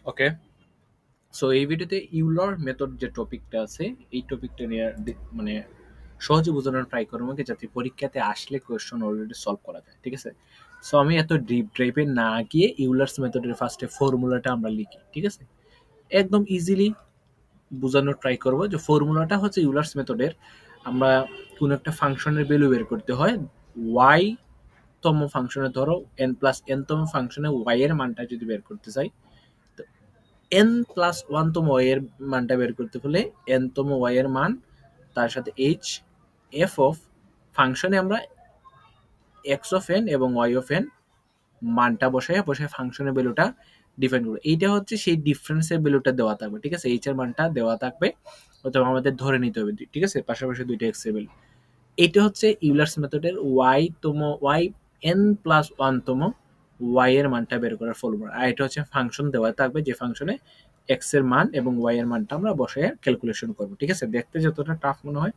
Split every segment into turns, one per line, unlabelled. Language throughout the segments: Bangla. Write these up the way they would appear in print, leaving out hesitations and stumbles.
ওকে, সো এই ভিডিওতে ইউলার মেথড যে টপিকটা আছে এই টপিকটা নিয়ে মানে সহজে বোঝানোর ট্রাই করবো কি যাতে পরীক্ষাতে আসলে কোয়েশ্চন অলরেডি সলভ করা যায়, ঠিক আছে? সো আমি এত ডিপ ড্রাইভে না গিয়ে ইউলার্স মেথডের ফার্স্টে ফর্মুলাটা আমরা লিখি, ঠিক আছে? একদম ইজিলি বোঝানোর ট্রাই করব যে ফর্মুলাটা হচ্ছে ইউলার্স মেথডের। আমরা কোনো একটা ফাংশনের ভ্যালু বের করতে হয় ওয়াই তম ফাংশনে, ধরো এন প্লাস এন তম ফাংশনে ওয়াই এর মানটা যদি বের করতে চাই, তো এন প্লাস ওয়ান তম ওয়াই এর মানটা বের করতে হলে এন তম ওয়াই এর মান তার সাথে এইচ এফ অফ ফাংশনে আমরা এক্স অফ এন এবং ওয়াই অফ এন মানটা বসায় ফাংশনের ভ্যালুটা ডিফাইন করবো। এইটা হচ্ছে সেই ডিফারেন্সের ভ্যালুটা দেওয়া থাকবে, ঠিক আছে? এইচ এর মানটা দেওয়া থাকবে, অথবা আমাদের ধরে নিতে হবে, ঠিক আছে, পাশাপাশি দুইটা এক্স এর ভ্যালু। এটা হচ্ছে ইউলার্স মেথডের ওয়াই তম ওয়াই এন প্লাস ওয়ান তম ওয়াই এর মানটা বের করার ফর্মুলা। আর এটা হচ্ছে ফাংশন দেওয়া থাকবে যে ফাংশনে এক্স এর মান এবং ওয়াই এর মানটা আমরা বসে ক্যালকুলেশন করবো, ঠিক আছে? দেখতে যতটা টাফ মনে হয়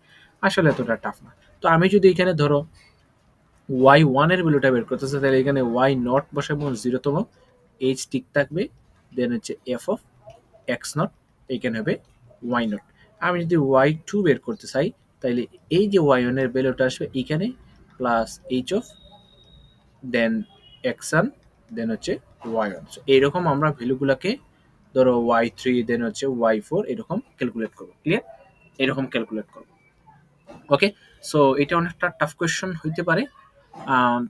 আসলে এতটা টাফ না। তো আমি যদি এখানে ধরো ওয়াই ওয়ান এর ভ্যালুটা বের করতেছে, তাহলে এখানে ওয়াই নট বসাবো জিরোতম, এইচ টিক থাকবে, দেন হচ্ছে এফ অফ এক্স নট, এইখানে হবে ওয়াই নট। আমি যদি ওয়াই টু বের করতে চাই, তাহলে এই যে ওয়াই ওয়ান এর ভ্যালুটা আসবে এইখানে, plus h of then x one, then হচ্ছে ওয়াই ওয়ান। এইরকম আমরা ভ্যালুগুলোকে ধরো ওয়াই থ্রি, দেন হচ্ছে ওয়াই ফোর, এরকম ক্যালকুলেট করবো। ক্লিয়ার? এরকম ক্যালকুলেট করবো। ওকে, সো এটা অনেকটা টাফ কোয়েশ্চন হইতে পারে।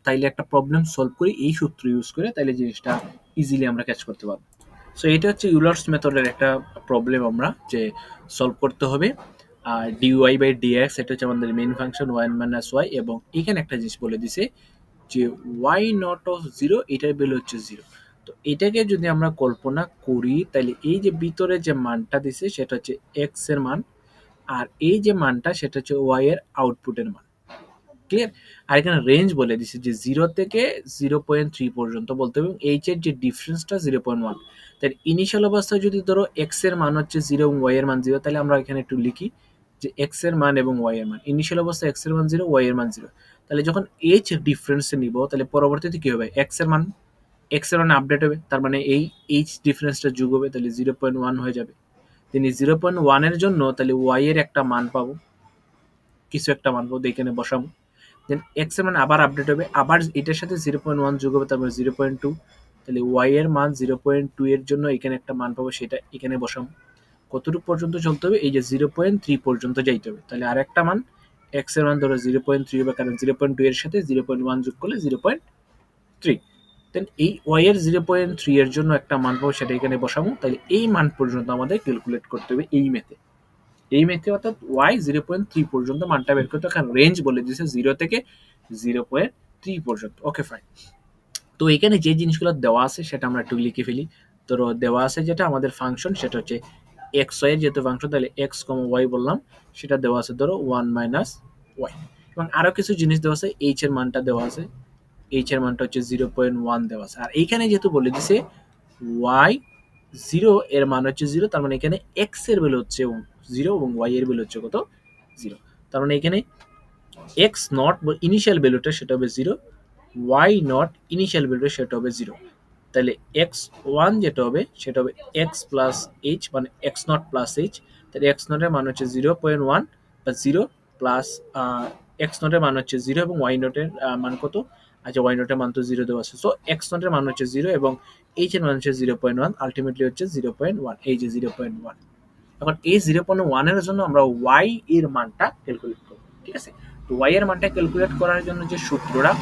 তাইলে একটা প্রবলেম সলভ করি এই সূত্র ইউজ করে, তাইলে জিনিসটা ইজিলি আমরা ক্যাচ করতে পারবো। সো এটা হচ্ছে ইউলার্স মেথডের একটা প্রবলেম আমরা যে সলভ করতে হবে। ডিওয়াই বাই ডিএক্স এটা হচ্ছে আমাদের main function y minus y, এবং এখানে একটা জিনিস বলে দিছে যে ওয়াই নট অফ জিরো, এটার ভ্যালু হচ্ছে জিরো। তো এটাকে যদি আমরা কল্পনা করি, তাহলে এই যে ভিতরে যে মানটা দিছে সেটা হচ্ছে এক্স এর মান, আর এই যে মানটা সেটা হচ্ছে ওয়াই এর আউটপুটের মান। ক্লিয়ার? আর এখানে রেঞ্জ বলে দিছে যে 0 থেকে 0.3 পর্যন্ত বলতে হবে, এবং এইচ এর যে ডিফারেন্সটা 0.1। তাই ইনিশিয়াল অবস্থায় যদি ধরো এক্স এর মান হচ্ছে 0 এবং ওয়াই এর মান 0, তাহলে আমরা এখানে একটু লিখি যে এক্স এর মান এবং ওয়াই এর মান, ইনিশিয়াল অবস্থায় এক্স এর মান 0, ওয়াই এর মান 0। তাহলে যখন এইচ ডিফারেন্স নিব, তাহলে পরবর্তীতে কি হবে, এক্স এর মান আপডেট হবে, তার মানে এই এইচ ডিফারেন্সটা যোগ হবে, তাহলে 0.1 হয়ে যাবে। তিনি 0.1 এর জন্য তাহলে ওয়াই এর একটা মান পাবো, কিছু একটা মান পাবো, এখানে বসাবো। দেন এক্স এর মান আবার আপডেট হবে, আবার এটার সাথে 0.1 যোগ হবে, তারপরে 0.2, তাহলে ওয়াই এর মান 0.2 এর জন্য এখানে একটা মান পাবো, সেটা এখানে বসাবো। কতটুকু পর্যন্ত চলতে হবে, এই যে 0.3 পর্যন্ত যাইতে হবে। তাহলে আর একটা মান এক্স এর মান ধরো 0.3 হবে, কারণ 0.2 এর সাথে 0.1 যোগ করলে 0.3। দেন এই ওয়াই এর 0.3 এর জন্য একটা মান পাবো, সেটা এখানে বসাবো। তাহলে এই মান পর্যন্ত আমাদের ক্যালকুলেট করতে হবে এই মেথে, অর্থাৎ ওয়াই 0.3 পর্যন্ত মানটা বের করতে, কারণ রেঞ্জ বলে দিয়েছে 0 থেকে 0.3 পর্যন্ত। ওকে, ফাইন। তো এখানে যে জিনিসগুলো দেওয়া আছে সেটা আমরা একটু লিখে ফেলি। তো দেওয়া আছে যেটা আমাদের ফাংশন, সেটা হচ্ছে এক্স ওয়াই এর যেহেতু ফাংশন, তাহলে এক্স কম ওয়াই বললাম, সেটা দেওয়া আছে ধরো 1 মাইনাস ওয়াই। এবং আরো কিছু জিনিস দেওয়া আছে, এইচ এর মানটা দেওয়া আছে, এইচ এর মানটা হচ্ছে 0.1 দেওয়া আছে। আর এইখানে যেহেতু বলে দিছে ওয়াই 0 এর মান হচ্ছে 0, তার মানে এখানে এক্স এর ভ্যালু হচ্ছে 0 এবং ওয়াই এর ভ্যালু হচ্ছে কত, 0। তার মানে এখানে এক্স নট ইনিশিয়াল ভ্যালুটা সেটা হবে 0, ওয়াই নট ইনিশিয়াল ভ্যালুটা সেটা হবে 0। তাহলে এক্স ওয়ান যেটা হবে সেটা হবে এক্স প্লাস এইচ, মানে এক্স নট প্লাস এইচ। তাহলে এক্স নটের মান হচ্ছে 0.1 বা 0 প্লাস এক্স নটের মান হচ্ছে 0, এবং ওয়াই নটের মান কত, আচ্ছা ওয়াই নটের মান তো 0 দেওয়া আছে। সো এক্স নটের মান হচ্ছে 0 এবং এইচ এর মান হচ্ছে 0.1, আলটিমেটলি হচ্ছে 0.1, এই যে 0.1। এখন এই 0.1 এর জন্য আমরা ওয়াই এর মানটা ক্যালকুলেট করব, ঠিক আছে? তো ওয়াই এর মানটা ক্যালকুলেট করার জন্য যে সূত্রটা,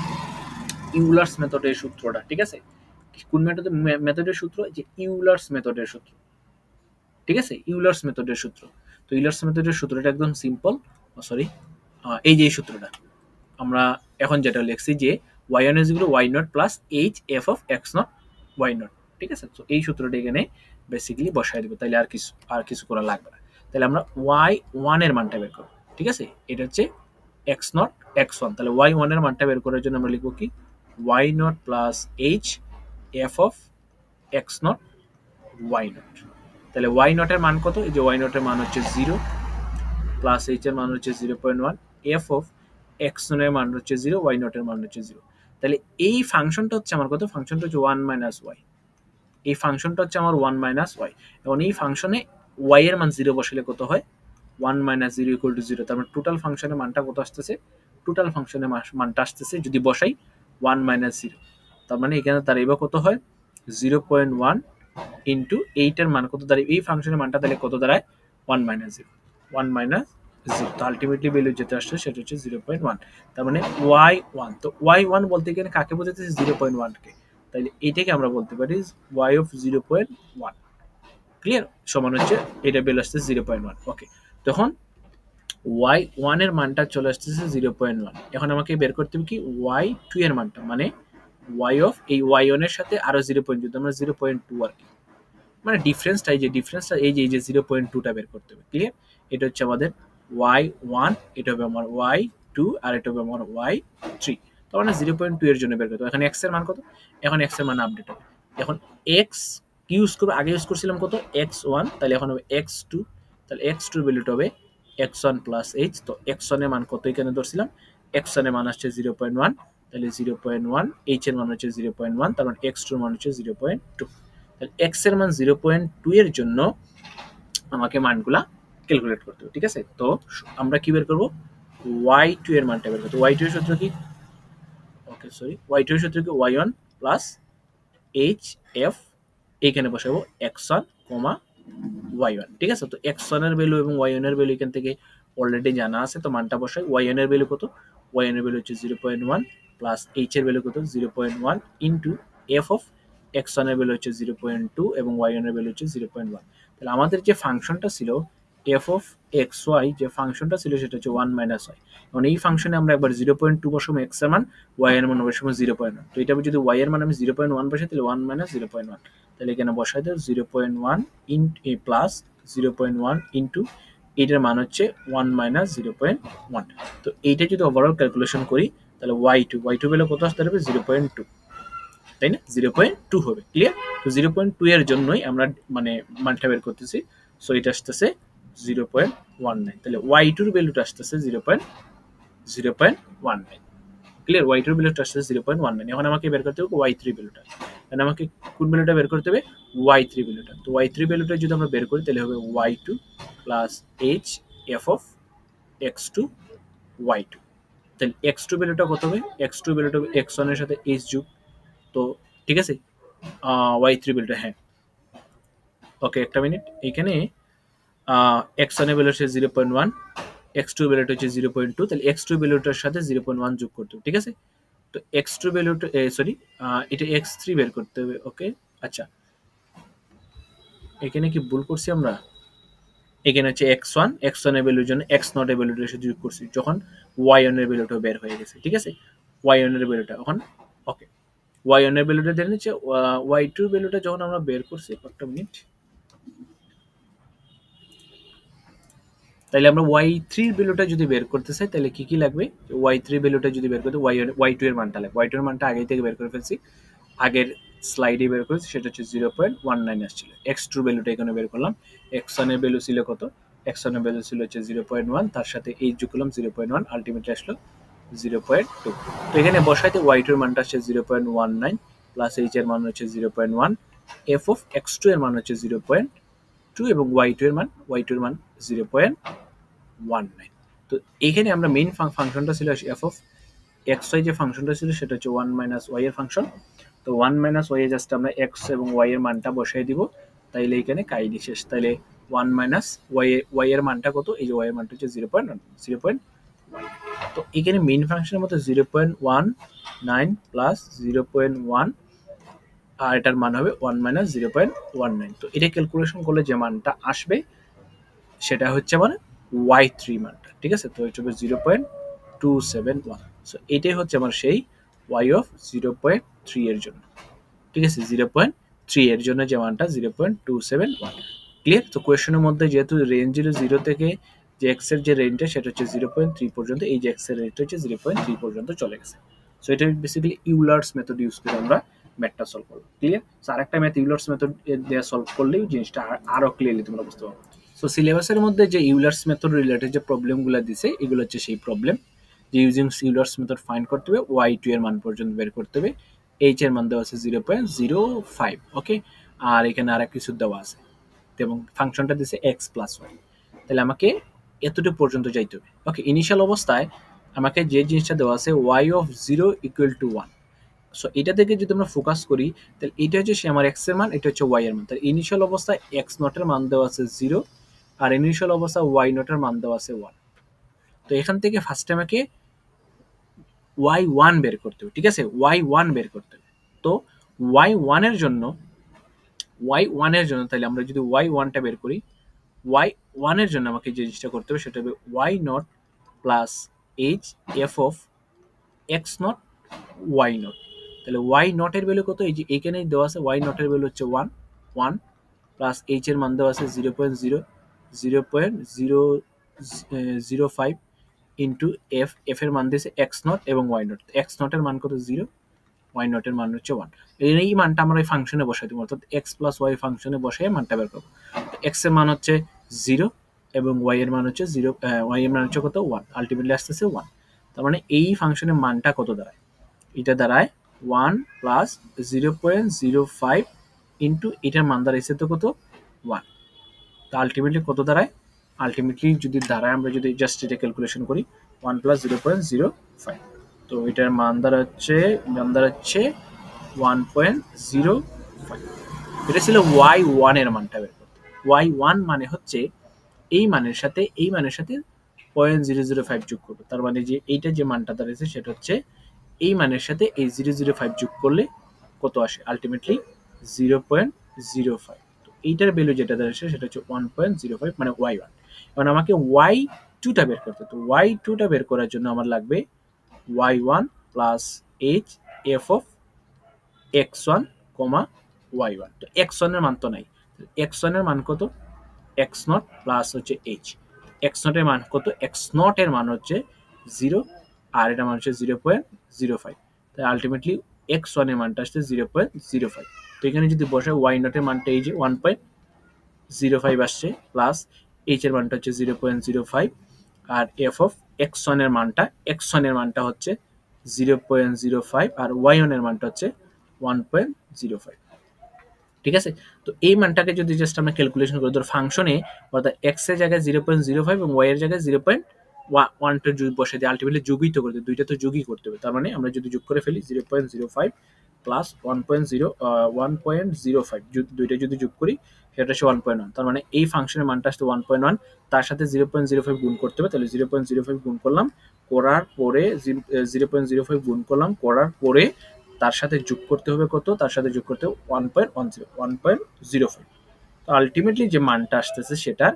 ইউলার্স মেথডের সূত্রটা, ঠিক আছে? কোন মেথডের সূত্র, যে ইউলার্স মেথডের সূত্র, ঠিক আছে? ইউলার্স মেথডের সূত্র। তো ইউলার্স মেথডের সূত্রটা একদম সিম্পল। সরি, এই যে এই সূত্রটা আমরা এখন যেটা লিখছি যে y one is equal to y not plus h f of x not y not, ঠিক আছে? তো এই সূত্রটা এখানে বেসিক্যালি বসাই দেবো, তাহলে আর কিছু করা লাগবে না। তাহলে আমরা ওয়াই ওয়ান এর মানটা বের করবো, ঠিক আছে? এটা হচ্ছে এক্স নট এক্স ওয়ান, তাহলে ওয়াই ওয়ান এর মানটা বের করার জন্য আমরা লিখবো কি, y not plus h f of x not y not. তাহলে ওয়াই নটের মান কত, এই যে ওয়াই নটের মান হচ্ছে 0, প্লাস এইচ এর মান হচ্ছে 0.1, এফ অফ এক্স এর মান হচ্ছে 0, ওয়াই নটের মান হচ্ছে 0। তাহলে এই ফাংশনটা হচ্ছে আমার কত, ফাংশনটা হচ্ছে 1 মাইনাস ওয়াই, এই ফাংশনটা হচ্ছে আমার 1 মাইনাস ওয়াই। এবং এই ফাংশনে ওয়াই এর মান 0 বসালে কত হয়? 1 মাইনাস 0 ইকুয়াল টু 0। তার মানে টোটাল ফাংশনের মানটা কত আসতেছে? টোটাল ফাংশনের মানটা আসতেছে যদি বসাই 1 মাইনাস 0। তার মানে এখানে তার এবার কত হয়? 0.1 ইন্টু 8 এর মান কত দাঁড়ায়? এই ফাংশনের মানটা তাহলে কত দাঁড়ায়? 1 মাইনাস 0। 1 মাইনাস 0। তো আলটিমেটলি ভ্যালু যেটা আসছে সেটা হচ্ছে 0.1। তার মানে y1। তো y1 বলতে গেলে কাকে বোঝাতেছে? 0.1 কে। তাহলে এটাকে আমরা বলতে পারি y অফ 0.1। ক্লিয়ার? সমান হচ্ছে এটা ভ্যালু আসছে 0.1। ওকে, তখন y1 এর মানটা চলে আসতেছে 0.1। এখন আমাকে বের করতে হবে কি y2 এর মানটা, মানে y অফ এই y1 এর সাথে আরো 0.2, আমরা 0.2 আর কি, মানে ডিফারেন্সটা এই যে 0.2টা বের করতে হবে। ক্লিয়ার? এটা হচ্ছে আমাদের y1, এটা হবে আমার y2, আর এটা হবে আমার y3। তো মানে 0.2 এর জন্য বের করতে হবে। এখন x এর মান কত? এখন x এর মান আপডেট হবে। এখন x কি ইউজ করব? আগে ইউজ করছিলাম কত? x1, তাহলে এখন হবে x2। তাহলে x2 এর ভ্যালুটা হবে x1 প্লাস h। তো x1 এর মান কত এখানে ধরছিলাম? x1 এর মান আসছে 0.1, তাহলে 0.1, h এর মান হচ্ছে 0.1, তার মানে x2 এর মান হচ্ছে 0.2। তাহলে x এর মান 0.2 এর জন্য আমাকে মানগুলা ক্যালকুলেট করতে হবে। ঠিক আছে? তো আমরা কি বের করব? y2 এর মানটা বের করতে। y2 এর সূত্র কি? ওকে সরি, y2 এর সূত্র কি? y1 প্লাস hf, এইখানে বসাবো x1, y1। ঠিক আছে? তো x1 এর ভ্যালু এবং y1 এর ভ্যালু এখান থেকে অলরেডি জানা আছে, তো মানটা বসাই। y1 এর ভ্যালু কত? y1 এর ভ্যালু হচ্ছে 0.1 প্লাস h এর ভ্যালু কত? 0.1 ইনটু f অফ x1 এর ভ্যালু হচ্ছে 0.2 এবং y1 এর ভ্যালু হচ্ছে 0.1। তাহলে আমাদের যে ফাংশনটা ছিল f অফ xy, যে ফাংশনটা ছিল সেটা হচ্ছে 1 মাইনাস y। এবং এই ফাংশনে আমরা একবার 0.2 বসাবো x এর মান, y এর মান বসাবো 0.1। তো এটা যদি y এর মান আমি 0.1 বসাই তাহলে 1 মাইনাস 0.1। তাহলে এখানে বসাই দাও 0.1 প্লাস 0.1 ইন্টু এটার মান হচ্ছে 1 মাইনাস 0.1। তো এইটা যদি ওভারঅল ক্যালকুলেশন করি তাহলে y2 ভ্যালু কত আসতে পারবে? 0.2, তাই না? 0.2 হবে। ক্লিয়ার? তো 0.2 এর জন্যই আমরা মানে মানটা বের করতেছি। সো এটা আসতেছে 0.19। তাহলে y2 এর ভ্যালুটা আসতেছে 0.19। ক্লিয়ার? y2 এর ভ্যালুটা আসছে 0.19। এখন আমাকে বের করতে হবে y3 ভ্যালুটা। মানে আমাকে কোন ভ্যালুটা বের করতে হবে? y3 ভ্যালুটা। তো y3 ভ্যালুটা যদি আমরা বের করি তাহলে হবে y2 plus h f of x2 y2। তাহলে x2 ভ্যালুটা কত হবে? x2 ভ্যালুটা হবে x1 এর সাথে h যোগ। তো ঠিক আছে, y3 ভ্যালুটা, হ্যাঁ ওকে একটা মিনিট, এখানে x1 এর ভ্যালু হচ্ছে 0.1, x2 ভ্যালুটা হচ্ছে 0.2, তাহলে x2 ভ্যালুটার সাথে 0.1 যোগ করতে হবে। ঠিক আছে? তো x2 ভ্যালুটা সরি, এটা x3 বের করতে হবে। ওকে আচ্ছা, এখানে কি ভুল করছি আমরা? এখানে হচ্ছে x1 এর ভ্যালুর জন্য x0 এর ভ্যালুটা সাথে যোগ করছি যখন y1 এর ভ্যালুটা বের হয়ে গেছে। ঠিক আছে? y1 এর ভ্যালুটা এখন ওকে, y1 এর ভ্যালুটা দেখে নিচ্ছে, y2 এর ভ্যালুটা যখন আমরা বের করছি, একটা মিনিট, তাহলে আমরা y3 এর ভ্যালুটা যদি বের করতে চাই তাহলে কি কি লাগবে? y3 ভ্যালুটা যদি বের করতে y2 এর মানটা লাগবে। y2 এর মানটা আগেই থেকে বের করে ফেলছি, আগের স্লাইডে বের করেছি, সেটা হচ্ছে 0.19 আসছিল। x2 ভ্যালুটা এখানে বের করলাম। x1 এর ভ্যালু ছিল কত? x1 এর ভ্যালু ছিল হচ্ছে 0.1, তার সাথে এই যোগ করলাম 0.1, আলটিমেটলি আসলো 0.2। তো এখানে বসাইতে y2 এর মানটা আসছে 0.19 প্লাস h এর মান হচ্ছে 0.1, f অফ x2 এর মান হচ্ছে 0.2 এবং y2 এর মান 0.19। তো এখানে আমরা মেইন ফাংশনটা ছিল f অফ xy, যে ফাংশনটা ছিল সেটা হচ্ছে 1 মাইনাস y এর ফাংশন। তো 1 মাইনাস y এ জাস্ট আমরা x এবং y এর মানটা বসাই দিব, তাইলে এখানে কাহিনী শেষ। তাইলে 1 মাইনাস y এর মানটা কত? এই যে y এর মানটা হচ্ছে 0.1। তো এখানে মেইন ফাংশনের মতো 0.19 প্লাস 0.1 আর এটার মান হবে 1 মাইনাস 0.19। তো এটা ক্যালকুলেশন করলে যে মানটা আসবে সেটা হচ্ছে মানে y3 মানটা। ঠিক আছে? তো এটা হবে 0.271। সো এটাই হচ্ছে আমার সেই y অফ 0.3 এর জন্য। ঠিক আছে? 0.3 এর জন্য যে মানটা 0.271। ক্লিয়ার? তো কোয়েশ্চেনের মধ্যে যেহেতু রেঞ্জ ছিল 0 থেকে যে x এর যে রেঞ্জটা সেটা হচ্ছে 0.3 পর্যন্ত, এই যে x এর রেঞ্জটা হচ্ছে 0.3 পর্যন্ত চলে গেছে। সো এটা বেসিক্যালি ইউলার্স মেথড ইউজ করে আমরা ম্যাথটা সলভ করব। ক্লিয়ার? সো আরেকটা ম্যাথ ইউলার্স মেথড দিয়ে সলভ করলেই জিনিসটা আরো ক্লিয়ারলি তোমরা বুঝতে পারবে। সো সিলেবাসের মধ্যে যে ইউলার্স মেথড রিলেটেড যে প্রবলেমগুলো দিছে এগুলো হচ্ছে সেই প্রবলেম, যে ইউজিং ইউলার্স মেথড ফাইন্ড করতে হবে y2 এর মান পর্যন্ত বের করতে হবে, এইচ এর মান দেওয়া আছে 0.05, ওকে। আর এখানে আর কিছু দেওয়া আছে এবং ফাংশনটা দিচ্ছে এক্স প্লাস ওয়াই। তাহলে আমাকে এতটুকু পর্যন্ত যাইতে হবে, ওকে। ইনিশিয়াল অবস্থায় আমাকে যে জিনিসটা দেওয়া আছে ওয়াই অফ 0 = 1। সো এটা থেকে যদি আমরা ফোকাস করি তাহলে এটা হচ্ছে সে আমার এক্স এর মান, এটা হচ্ছে ওয়াই এর মান। তাহলে ইনিশিয়াল অবস্থায় এক্স নটের মান দেওয়া আছে 0, আর ইনিশিয়াল অবস্থায় ওয়াই নটের মান দেওয়া আছে 1। তো এখান থেকে ফার্স্টে আমাকে y1 বের করতে হবে, ঠিক আছে, y1 বের করতে হবে। তো y1 এর জন্য তাহলে আমরা যদি y1টা বের করি, y1 এর জন্য আমাকে যে জিনিসটা করতে হবে সেটা হবে y0 plus h f of x0 y0। তাহলে y0 এর ভ্যালু কত, এই যে এখানেই দেওয়া আছে y0 এর ভ্যালু হচ্ছে 1 1 প্লাস h এর মান দেওয়া আছে 0.05 ইন্টু f এর মান দিয়েছে x0 এবং y0। x0 এর মান কত 0, y0 এর মান হচ্ছে 1। এই মানটা আমরা এই ফাংশনে বসাই দেবো, অর্থাৎ x প্লাস y ফাংশনে বসাই মানটা বের করবো। x এর মান হচ্ছে 0 এবং y এর মান হচ্ছে 0, y এর মান হচ্ছে কত 1, আলটিমেটলি আসতেছে 1। তার মানে এই ফাংশনের মানটা কত দাঁড়ায়, এটা দাঁড়ায় 1 প্লাস 0.05 ইন্টু এটার মান দাঁড়াইছে তো কত 1। তা আলটিমেটলি কত দাঁড়ায়, আলটিমেটলি যদি দাঁড়ায় আমরা যদি জাস্ট এটা ক্যালকুলেশন করি 1 প্লাস 0.05, তো এটার মান দাঁড়াচ্ছে 1.05। এটা ছিল y1 এর মানটা বের করতে। y1 মানে হচ্ছে এই মানের সাথে 0.005 যোগ করবো, তার মানে যে এইটা যে মানটা দাঁড়িয়েছে সেটা হচ্ছে এই মানের সাথে এই 0.05 যোগ করলে কত আসে, আলটিমেটলি 0.05। তো এইটার ভ্যালু যেটা দাঁড়িয়েছে সেটা হচ্ছে 1.05, মানে y1। এখন আমাকে y2টা বের করতে, তো y2টা বের করার জন্য আমার লাগবে y1 plus h f of x1, y1। তো x1 এর মান তো নাই, x1 এর মান কত, x0 প্লাস হচ্ছে h। x0 এর মান কত, x0 এর মান হচ্ছে 0 আর এটা মান হচ্ছে 0.05। তাই আলটিমেটলি x1 এর মানটা আসছে 0.05। তো এখানে যদি বসাই y0 এর মানটা এই যে 1.05 আসছে, প্লাস h এর মানটা হচ্ছে 0.05, আর f অফ x1 এর মানটা হচ্ছে 0.05 আর y1 এর মানটা হচ্ছে 1.05, ঠিক আছে। তো এই মানটাকে যদি জাস্ট আমরা ক্যালকুলেশন করি, ধর ফাংশনে অর্থাৎ এক্স এর জায়গায় 0.05 এবং ওয়াই এর জায়গায় 0.1 যদি বসে দিই, আলটিমেটলি যোগই তো করতে, দুইটা তো যোগই করতে হবে। তার মানে আমরা যদি যোগ করে ফেলি 0.05 প্লাস 1.05, দুইটা যদি যোগ করি সেটা হচ্ছে 1.1। তার মানে এই ফাংশনের মানটা আসছে 1.1, তার সাথে 0.05 গুণ করতে হবে। তাহলে 0.05 গুণ করলাম, করার পরে 0.05 গুণ করলাম, করার পরে তার সাথে যোগ করতে হবে কত, তার সাথে যোগ করতে হবে 1.05। তো আলটিমেটলি যে মানটা আসতেছে সেটা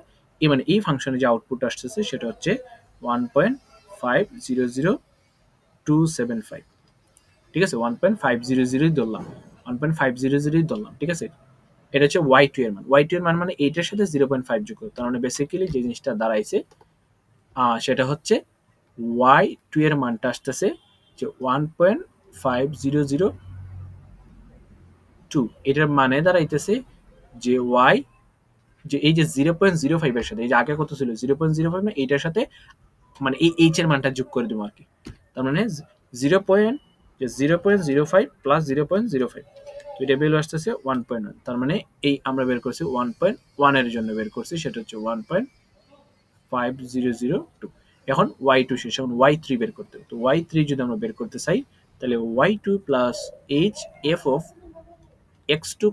মানে এই ফাংশনে যে আউটপুট আসতেছে সেটা হচ্ছে 1.500275, ঠিক আছে। 1.500 ধরলাম, 1.500 ধরলাম, ঠিক আছে। এটা হচ্ছে y2 এর মান। y2 এর মান মানে এইটার সাথে 0.5 যোগ করতে, তার মানে বেসিক্যালি যে জিনিসটা দাঁড়াইছে সেটা হচ্ছে y2 এর মানটা আসতেছে যে 1.5002। এটার মানে দাঁড়াইতেছে যে y যে এই যে 0.05 এর সাথে এই যে আগে কত ছিল 0.05, না এইটার সাথে মানে এই এইচ এর মানটা যোগ করে দেবো আর কি। তার মানে 0.05 প্লাস 0.05, এটা ভ্যালু আসতেছে 1.1। তার মানে এই আমরা বের করছি 1.1 এর জন্য বের করছি, সেটা হচ্ছে 1.5002। এখন y2 শেষ, এখন y3 বের করতে হবে। তো y3 যদি আমরা বের করতে চাই তাহলে y2 plus h f of x2,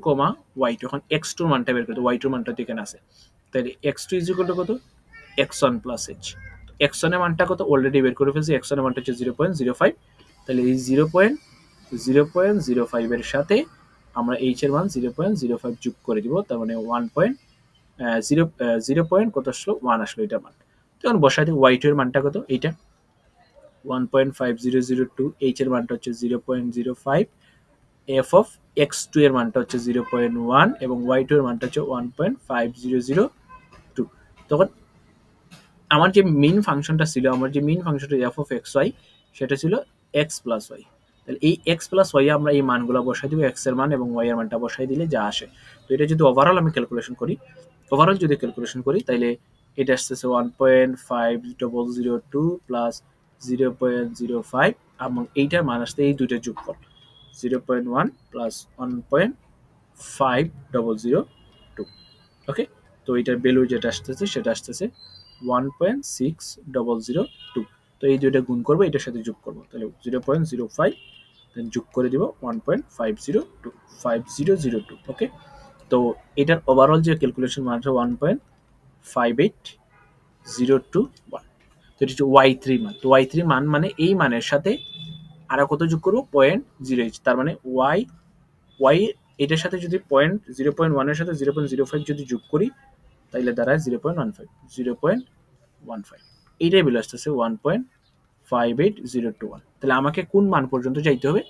y2। এখন x2 মানটা বের করতে, y2 মানটা তো এখানে আছে, তাহলে x2 ইজ ইকুয়াল টু কত, x1 প্লাস h। x1 এর মানটা কত অলরেডি বের করে ফেলছি, x1 এর মানটা হচ্ছে 0.05। তাহলে এই 0.05 এর সাথে আমরা h এর মান 0.05 যোগ করে দিব, তার মানে 0 কত আসলো 1 আসলো এটা মান। তখন বসাই দিই y2 এর মানটা কত, এইটা 1.5002, h এর মানটা হচ্ছে 0.05, f অফ x2 এর মানটা হচ্ছে 0.1 এবং y2 এর মানটা হচ্ছে 1.5002। তখন আমার যে মেইন ফাংশনটা ছিল, f অফ xy সেটা ছিল x প্লাস y। তাহলে এই x প্লাস y আমরা এই মানগুলো বসাই দিব, x এর মান এবং y এর মানটা বসাই দিলে যা আসে। তো এটা যদি ওভারঅল ক্যালকুলেশন করি তাহলে এটা আসতেছে 1.5002 প্লাস 0.05 এবং এইটার মান আসতে এই দুইটা যোগফল 0.1 প্লাস 1.5002। ওকে, তো এটার ভ্যালু যেটা আসতেছে সেটা আসতেছে 1.6002। তো এই দুইটা গুণ করবো, এটার সাথে যোগ করবো, তাহলে 0.05 দেন যোগ করে দিব 1.502 5002। ওকে, তো এটার ওভারঅল যে ক্যালকুলেশন মান হচ্ছে 1.58021। তো এটা হচ্ছে y3 মান। তো y3 মান মানে এই মানের সাথে আরো কত যোগ করবো, 0.08। তার মানে y এটার সাথে যদি 0.1 এর সাথে 0.05 যদি যোগ করি তাহলে দাঁড়ায় 0.15। এইটাই বেলে আসতেছে 1.58021। তাহলে আমাকে কোন মান পর্যন্ত যাইতে হবে,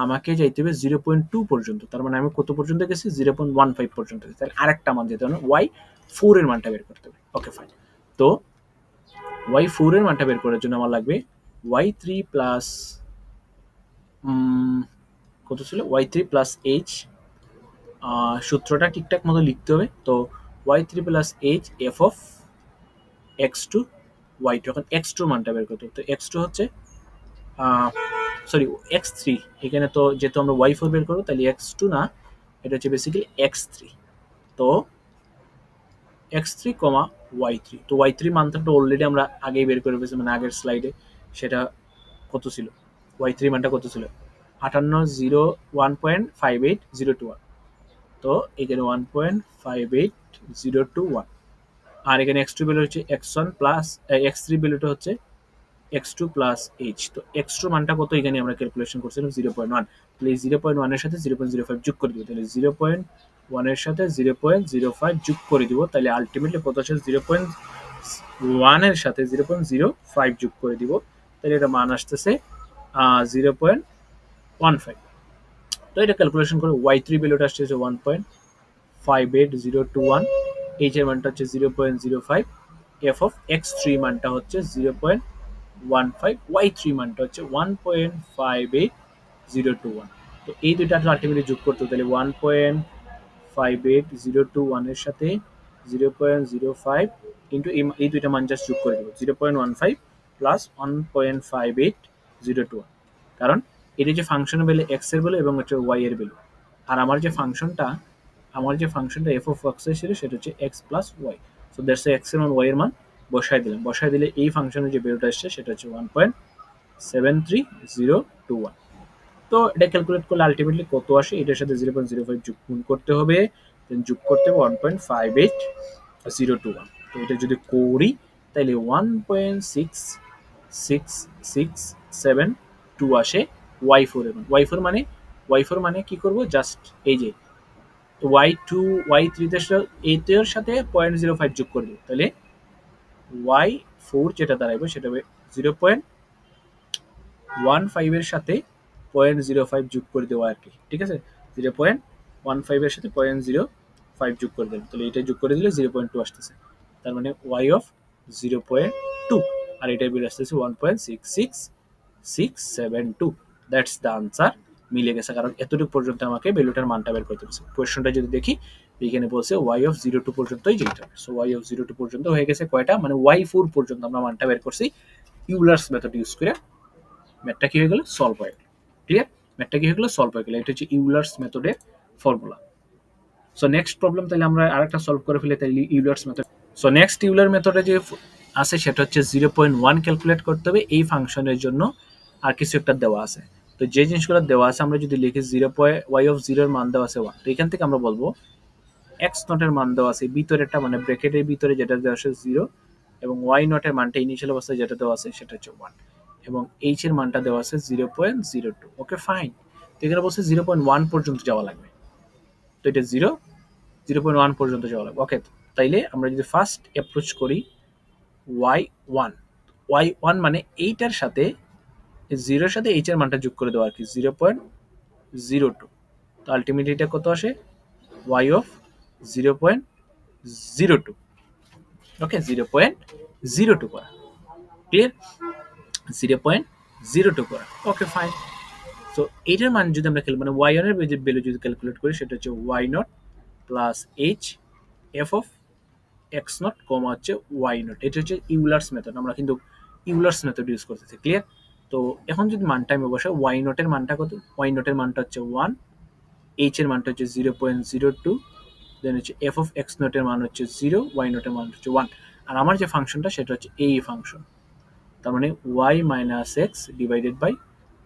আমাকে যাইতে হবে 0.2 পর্যন্ত। তার মানে আমি কত পর্যন্ত গেছি, 0.15 পর্যন্ত গেছি। তাহলে আরেকটা মান যেতে হবে, y4 এর মানটা বের করতে হবে। Okay fine. তো y4 এর মানটা বের করার জন্য আমার লাগবে y3 প্লাস কত ছিল, y3 প্লাস h। সূত্রটা ঠিকঠাক মতো লিখতে হবে। তো y3 plus h f of x2 y2। এখন x2 মানটা বের করতে হবে। তো x2 হচ্ছে সরি x3, এখানে তো যেহেতু আমরা y4 বের করবো তাহলে x2 না, এটা হচ্ছে বেসিক্যালি x3। তো x3, y3। তো y3 মানটা তো অলরেডি আমরা আগেই বের করে ফেলেছি, মানে আগের স্লাইডে। সেটা কত ছিল, y3 মানটা কত ছিল, 1.58021। তো এখানে 1.58021। আর এখানে x2 ভ্যালু হচ্ছে x1 প্লাস x3 ভ্যালুটা হচ্ছে x2 প্লাস h। তো x2 মানটা কত এখানে আমরা ক্যালকুলেশন করছিলাম 0.1। তাহলে এই 0.1 এর সাথে 0.05 যোগ করে দিব, তাহলে 0.1 এর সাথে 0.05 যোগ করে দিব, তাহলে আলটিমেটলি কত আসে, 0.1 এর সাথে 0.05 যোগ করে দিব, তাহলে এটা মান আসতেছে 0.15। তো এটা ক্যালকুলেশন করে y3 ভ্যালুটা আসছে 1.58021, h এর মানটা হচ্ছে 0.05, f অফ x3 মানটা হচ্ছে 0.15, y3 মানটা হচ্ছে 1.58021। তো এই দুইটা আলটিমেটলি যোগ করতে, তাহলে 1.58021 এর সাথে 0.05 ইন্টু এই দুইটা মান জাস্ট যোগ করে দেব, 0.15 প্লাস 1.58021। কারণ এটা যে ফাংশনের ভ্যালু x এর ভ্যালু এবং হচ্ছে y এর ভ্যালু। আর আমার যে ফাংশনটা f অফ x ছিল সেটা হচ্ছে x plus y। So that's x এর মান y এর মান বসাই দিলাম, বসাই দিলে এই ফাংশনের যে ভ্যালুটা আসছে সেটা হচ্ছে 1.73021। তো এটা ক্যালকুলেট করলে আলটিমেটলি কত আসে, এটার সাথে 0.05 যোগ করতে হবে, দেন যোগ করতে হবে 1.58021। তো এটা যদি করি তাহলে 1.6667 আসে y4 এর মান। y4 মানে কি করব, জাস্ট এই যে y2 y3 এর সাথে 0.05 যোগ করে দেব, তাহলে y4 যেটা দাঁড়াবে সেটা হবে 0.15 এর সাথে 0.05 যোগ করে দেওয়া আর কি, ঠিক আছে। 0.15 এর সাথে 0.05 যোগ করে দেবেন, তাহলে এটা যোগ করে দিলে 0.2 আসতেছে। তার মানে y অফ 0.2, আর এটা বের আসতেছে 1.66672। That's the answer. মিলে গেছে, কারণ এতটুকু পর্যন্ত আমাকে ভ্যালুটার মানটা বের করতে হবে। কোয়েশ্চনটা যদি দেখি এখানে বলছে y অফ 0.2 পর্যন্তই যেতে হবে। সো y অফ 0.2 পর্যন্ত হয়ে গেছে কয়টা, মানে y4 পর্যন্ত আমরা মানটা বের করছি ইউলার্স মেথড ইউজ করে। ম্যাথটা কি হয়ে গেল, সলভ হয়ে গেল। ক্লিয়ার, ম্যাথটা কি হয়ে গেল, সলভ হয়ে গেল। এটা হচ্ছে ইউলার্স মেথডের ফর্মুলা। সো নেক্সট প্রবলেম তাহলে আমরা আরেকটা সলভ করে ফেলে, তাহলে ইউলার্স মেথড। সো নেক্সট ইউলার মেথডে যে আছে সেটা হচ্ছে 0.1 ক্যালকুলেট করতে হবে এই ফাংশনের জন্য, আর কিছু একটা দেওয়া আছে। তো যে জিনিসগুলো দেওয়া আছে আমরা যদি লিখি y অফ 0 এর মান দেওয়া আছে 1, তো এখান থেকে আমরা বলবো x নট এর মান দেওয়া আছে ভিতরেরটা, মানে ব্র্যাকেটের ভিতরে যেটা দেওয়া আছে 0, এবং y নট এর মানটা ইনিশিয়াল অবস্থায় যেটা দেওয়া আছে সেটা হচ্ছে 1, এবং h এর মানটা দেওয়া আছে 0.02। Okay fine. তো এখানে বলছে 0.1 পর্যন্ত যাওয়া লাগবে, তো এটা 0.1 পর্যন্ত যাওয়া লাগবে। ওকে, তাইলে আমরা যদি ফার্স্ট অ্যাপ্রোচ করি y1 মানে এইটার সাথে 0 এর সাথে h এর মানটা যোগ করে দেওয়া আর কি 0.02। তো আলটিমেটলি এটা কত আসে, y অফ 0.02। ওকে, 0.02 করা, ক্লিয়ার, 0.02 করা। Okay fine. সো এটার মান যদি আমরা মানে y1 এর ভ্যালু যদি ক্যালকুলেট করি সেটা হচ্ছে y naught plus h f of x naught comma হচ্ছে y নট। এটা হচ্ছে ইউলার্স মেথড, আমরা কিন্তু ইউলার্স মেথড ইউজ করতেছি, ক্লিয়ার। তো এখন যদি মানটা আমি বসাই ওয়াই নটের মানটা কত, ওয়াই নটের মানটা হচ্ছে 1, এইচ এর মানটা হচ্ছে 0.02, দেন হচ্ছে এফ অফ এক্স নটের মান হচ্ছে 0, ওয়াই নটের মান হচ্ছে 1, আর আমার যে ফাংশনটা সেটা হচ্ছে এই ফাংশন, তার মানে y minus x divided by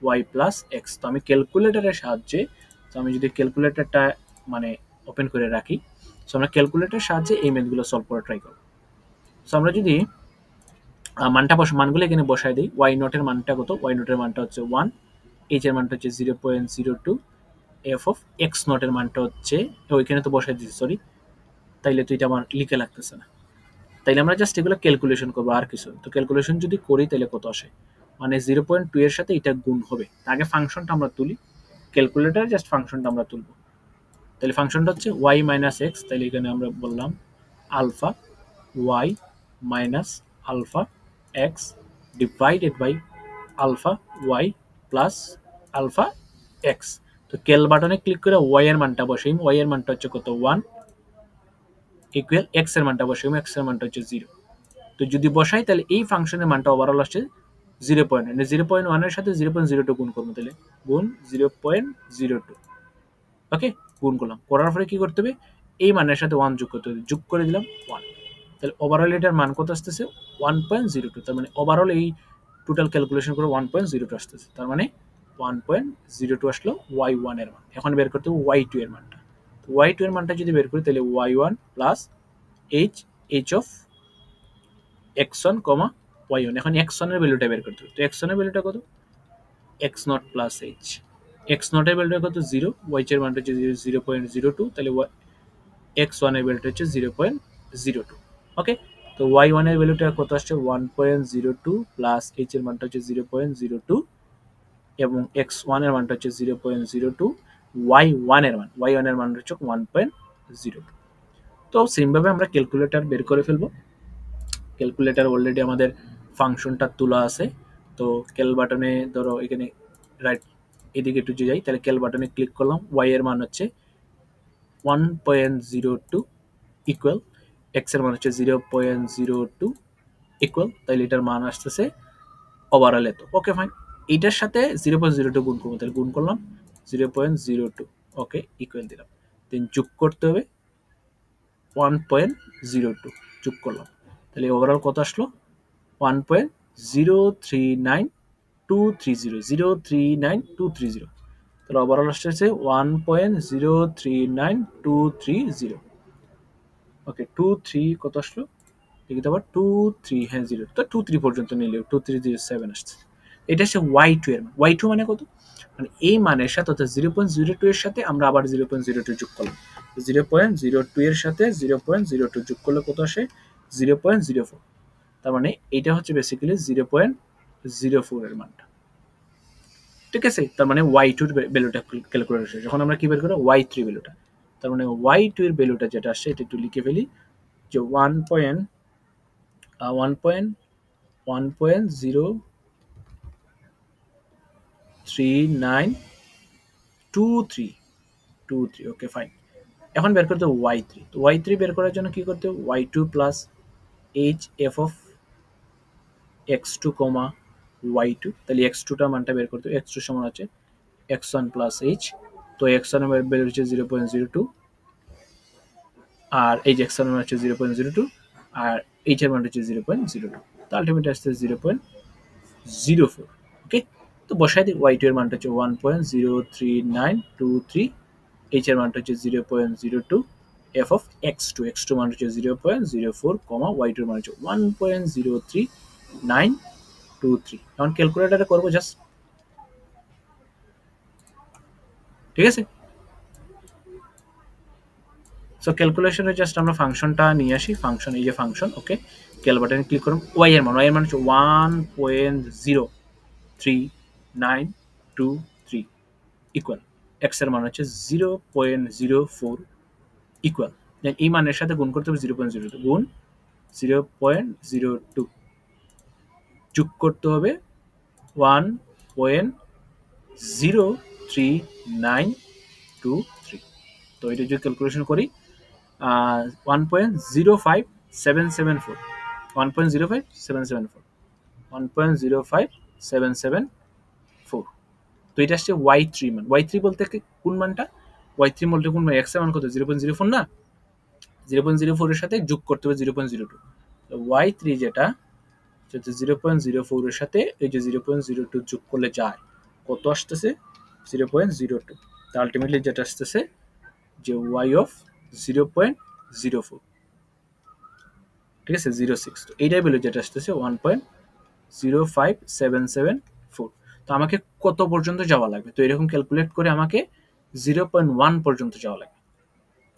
y plus x. তো আমি ক্যালকুলেটরের সাহায্যে, তো আমি যদি ক্যালকুলেটরটা মানে ওপেন করে রাখি, সো আমরা ক্যালকুলেটরের সাহায্যে এই ম্যাথগুলো সলভ করা ট্রাই করব। সো আমরা যদি মানগুলো এখানে বসায় দিই, ওয়াই নটের মানটা কত, ওয়াই নটের মানটা হচ্ছে 1, এইচ এর মানটা হচ্ছে 0.02, এফ অফ এক্স নটের মানটা হচ্ছে, ওইখানে তো বসাই দিচ্ছি সরি, তাইলে তো এটা আমার লিখে লাগতেছে না, তাইলে আমরা জাস্ট এগুলো ক্যালকুলেশন করবো আর কিছু। তো ক্যালকুলেশন যদি করি তাহলে কত আসে, মানে 0.2 এর সাথে এটা গুণ হবে, আগে ফাংশনটা আমরা তুলি, ক্যালকুলেটার জাস্ট ফাংশনটা আমরা তুলব। তাহলে ফাংশনটা হচ্ছে ওয়াই মাইনাস এক্স, তাহলে এখানে আমরা বললাম alpha y minus alpha x divided by alpha y plus alpha x. তো ক্যাল বাটনে ক্লিক করে ওয়াই এর মানটা বসাই, ওয়াই এর মানটা হচ্ছে কত 1, ইকুয়াল এক্স এর মানটা বসাই, এক্স এর মানটা হচ্ছে 0। তো যদি বসাই তাহলে এই ফাংশনের মানটা ওভারঅল আসছে 0.1 এর সাথে 0.02 গুণ করবো, তাহলে গুণ 0.02, ওকে গুণ করলাম, করার পরে কি করতে হবে, এই মানের সাথে 1 যোগ করতে হবে, যোগ করে দিলাম 1, তাহলে ওভারঅল এটার মান কত আসতেছে 1.02, তার মানে ওভারঅল এই টোটাল ক্যালকুলেশন করে 1.02 আসতেছে, তার মানে 1.02 আসলো y1 এর মান। এখন বের করতে হবে y2 এর মানটা, তো y2 এর মানটা যদি বের করি তাহলে y1 plus h of x1, y1, এখন x1 এর ভ্যালুটা বের করতে হবে, তো x1 এর ভ্যালুটা কত, x0 প্লাস h, x0 এর ভ্যালুটা কত 0, y এর মানটা হচ্ছে 0.02, তাহলে x1 এর ভ্যালুটা হচ্ছে 0.02, ওকে। তো y1 এর ভ্যালুটা কত আসছে 1.02 প্লাস h এর মানটা হচ্ছে 0.02 এবং x1 এর মানটা হচ্ছে 0.02, y1 এর মান হচ্ছে 1.02। তো সেম ভাবে আমরা ক্যালকুলেটর বের করে ফেলবো, ক্যালকুলেটর অলরেডি আমাদের ফাংশনটা তোলা আছে, তো ক্যাল বাটনে ধরো এখানে রাইট এদিকে একটু যাই, তাহলে ক্যাল বাটনে ক্লিক করলাম, ওয়াই এর মান হচ্ছে 1.02 ইকুয়াল এক্স এর মান হচ্ছে 0.02 ইকুয়াল, তাহলে এটার মান আসতেছে ওভারঅল এত, ওকে ফাইন। এইটার সাথে 0.02 গুণ করবো, তাহলে গুণ করলাম 0.02, ওকে ইকুয়াল দিলাম, দেন যোগ করতে হবে 1.02, যোগ করলাম, তাহলে ওভারঅল কত আসলো 1.039230, তাহলে ওভারঅল আসছে 1.039230, ওকে 23 কত আসলো দেখি তো আবার 23, হ্যাঁ 0, তো 23 পর্যন্ত নিলে 2307 আসছে। এটা হচ্ছে y2 এর মান, y2 মানে কত, মানে এই মানের সাথে অর্থাৎ 0.02 এর সাথে আমরা আবার 0.02 যোগ করলাম, 0.02 এর সাথে 0.02 যোগ করলে কত আসে 0.04, তার মানে এটা হচ্ছে বেসিক্যালি 0.04 এর মানটা, ঠিক আছে। তার মানে y2 এর ভ্যালুটা ক্যালকুলেট হচ্ছে, যখন আমরা কি বের করব y3 ভ্যালুটা, তার মানে y2 এর ভ্যালুটা যেটা আসছে এটা একটু লিখে ফেলি, যে 1.1.03923, ওকে ফাইন। এখন বের করতে হবে y3, তো y3 বের করার জন্য কি করতে হবে y2 plus h f of x2, y2, তাহলে x2টা মানটা বের করতে হবে, x2 সমান হচ্ছে x1 প্লাস h, তো x1 এর ভ্যালু হচ্ছে 0.02 আর এই যে x1 এর মান হচ্ছে 0.02 আর h এর মান হচ্ছে 0.02, তো আলটিমেটলি আসছে 0.04, ওকে। তো বসাই দিই y2 এর মানটা হচ্ছে 1.03923, h এর মানটা হচ্ছে 0.02, f অফ x2 মান হচ্ছে 0.04, y2 এর মান হচ্ছে 1.03923। এখন ক্যালকুলেটরে করব জাস্ট, ঠিক আছে। সো ক্যালকুলেশনে জাস্ট আমরা ফাংশনটা নিয়ে আসি, ফাংশন এই যে ফাংশন, ওকে ক্যাল বাটনে ক্লিক করুন, y এর মান হচ্ছে 1.03923 ইকুয়াল x এর মান হচ্ছে 0.04 ইকুয়াল, দেন এই মানের সাথে গুণ করতে হবে 0.02 গুণ 0.02, যোগ করতে হবে 1.03923, তো এটা যদি ক্যালকুলেশন করি 1.05774, 1.05774, 1.05774 774। তো এটা আসছে y3 মান। y3 বলতে কোন মানটা? y3 বলতে কোন মান? x এর মান কত? 0.04 না? 0.04 এর সাথে যোগ করতে হবে 0.02। তো y3 যেটা 0.04 এর সাথে এই যে 0.02 যোগ করলে যায় কত আসতেছে? 0.02। তো আলটিমেটলি যেটা আসতেছে যে y অফ 0.04, ঠিক আছে, 06। তো এইটাই ভ্যালু যেটা আসতেছে 1.05774। তো আমাকে কত পর্যন্ত যাওয়া লাগবে? তো এরকম ক্যালকুলেট করে আমাকে 0.1 পর্যন্ত যাওয়া লাগবে,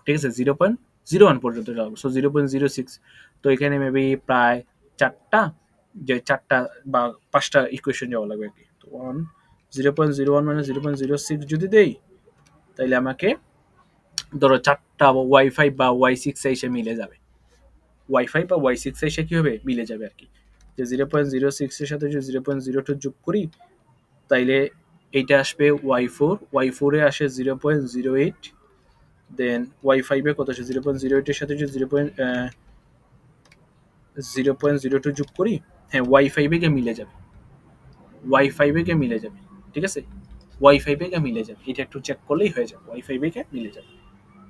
ঠিক আছে, 0.01 পর্যন্ত যাওয়া লাগবে। সো 0.06। তো এখানে মেবি প্রায় চারটা বা পাঁচটা ইকুয়েশন যাওয়া লাগবে আর কি। তো 0.01 মানে 0.06 যদি দেই, তাইলে আমাকে ধরো চারটা ওয়াই5 বা ওয়াই6 এসে মিলে যাবে। ওয়াই5 বা ওয়াই6 এসে কি হবে? মিলে যাবে আর কি। যে 0.06 এর সাথে যদি 0.02 যোগ করি, তাইলে এইটা আসবে ওয়াই4। ওয়াই4 এ আসে 0.08। দেন ওয়াই5 এ কত আসে? 0.08 এর সাথে যদি 0.02 যোগ করি, হ্যাঁ ওয়াই5 এ গিয়ে মিলে যাবে। ওয়াই5 এ গিয়ে মিলে যাবে, ঠিক আছে, ওয়াই5 এ গিয়ে মিলে যাবে। এটা একটু চেক করলেই হয়ে যাবে, ওয়াই5 এ গিয়ে মিলে যাবে।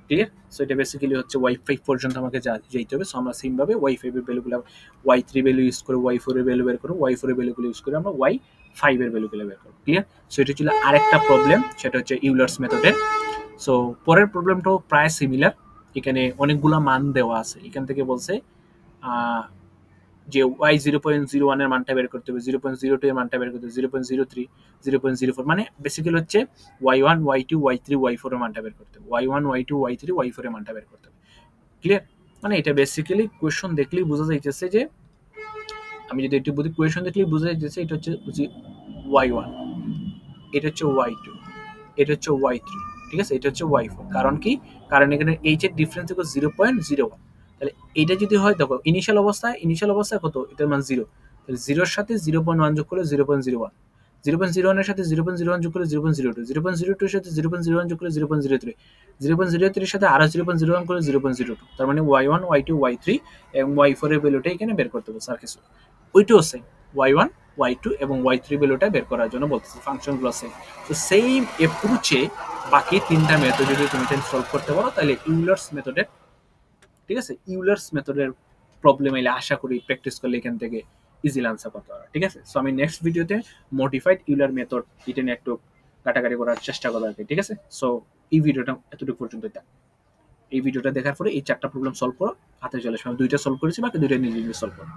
ঠিক আছে? সো এটা বেসিক্যালি হচ্ছে ওয়াই5 পর্যন্ত আমাকে যেতে হবে। সো আমরা সেমভাবে ওয়াই5 এর ভ্যালুগুলো ওয়াই3 ভ্যালু ইউজ করে ওয়াই4 এর ভ্যালু বের করব, ওয়াই4 এর ভ্যালুগুলো ইউজ করে আমরা ওয়াই5 এর ভ্যালুগুলো বের করব। ক্লিয়ার? সো এটা ছিল আরেকটা প্রবলেম, সেটা হচ্ছে ইউলার্স মেথডের। সো পরের প্রবলেমটাও প্রায় সিমিলার। এখানে অনেকগুলা মান দেওয়া আছে। এখান থেকে বলছে যে y0.01 এর মানটা বের করতে হবে, 0.02 এর মানটা বের করতে হবে, 0.03, 0.04, মানে বেসিক্যালি হচ্ছে y1, y2, y3, y4 এর মানটা বের করতে হবে, y1, y2, y3, y4 এর মানটা বের করতে হবে। ক্লিয়ার? মানে এটা বেসিক্যালি কোয়েশ্চন দেখলেই বোঝা যাইতেছে যে, আমি যদি একটু বলি, কোয়েশ্চন দেখলেই বোঝা যাইতেছে এটা হচ্ছে y1, এটা হচ্ছে y2, এটা হচ্ছে y3, ঠিক আছে, এটা হচ্ছে y4। কারণ কি? কারণ এখানে h এর ডিফারেন্স হলো 0.01। তাহলে এটা যদি হয়, দেখো ইনিশিয়াল অবস্থায় কত? এটার মান 0। তাহলে 0 এর সাথে 0.1 যোগ করলে 0.01, 0.01 এর সাথে 0.01 যোগ করলে 0.02, 0.02 এর সাথে 0.01 যোগ করলে 0.03, 0.03 এর সাথে আরো 0.01 করলে 0.02। তার মানে y1, y2, y3 এবং y4 এর ভ্যালুটা এখানে বের করতে হবে। স্যার কিছু ওইটাও সেম, y1, y2 এবং y3 ভ্যালুটা বের করার জন্য বলতেছে, ফাংশনগুলো সেম। তো সেম অ্যাপ্রোচে বাকি তিনটা মেথড যদি তুমি সলভ করতে পারো, তাহলে ইউলার্স মেথডের, ঠিক আছে, ইউলার্স মেথডের প্রবলেম এলে আশা করি প্র্যাকটিস করলে এখান থেকে ইজিলি আনসার করতে পারো। ঠিক আছে? সো আমি নেক্সট ভিডিওতে মডিফাইড ইউলার মেথড এটা নিয়ে একটু কাটাকাটি করার চেষ্টা করবো আর কি। ঠিক আছে? সো এই ভিডিওটা এতটুকু পর্যন্ত থাক। এই ভিডিওটা দেখার পরে এই চারটা প্রবলেম সলভ করো, হাতে চলে আসবে। আমি দুইটা সলভ করেছি, বাকি দুইটা নিজে নিজে সলভ করো।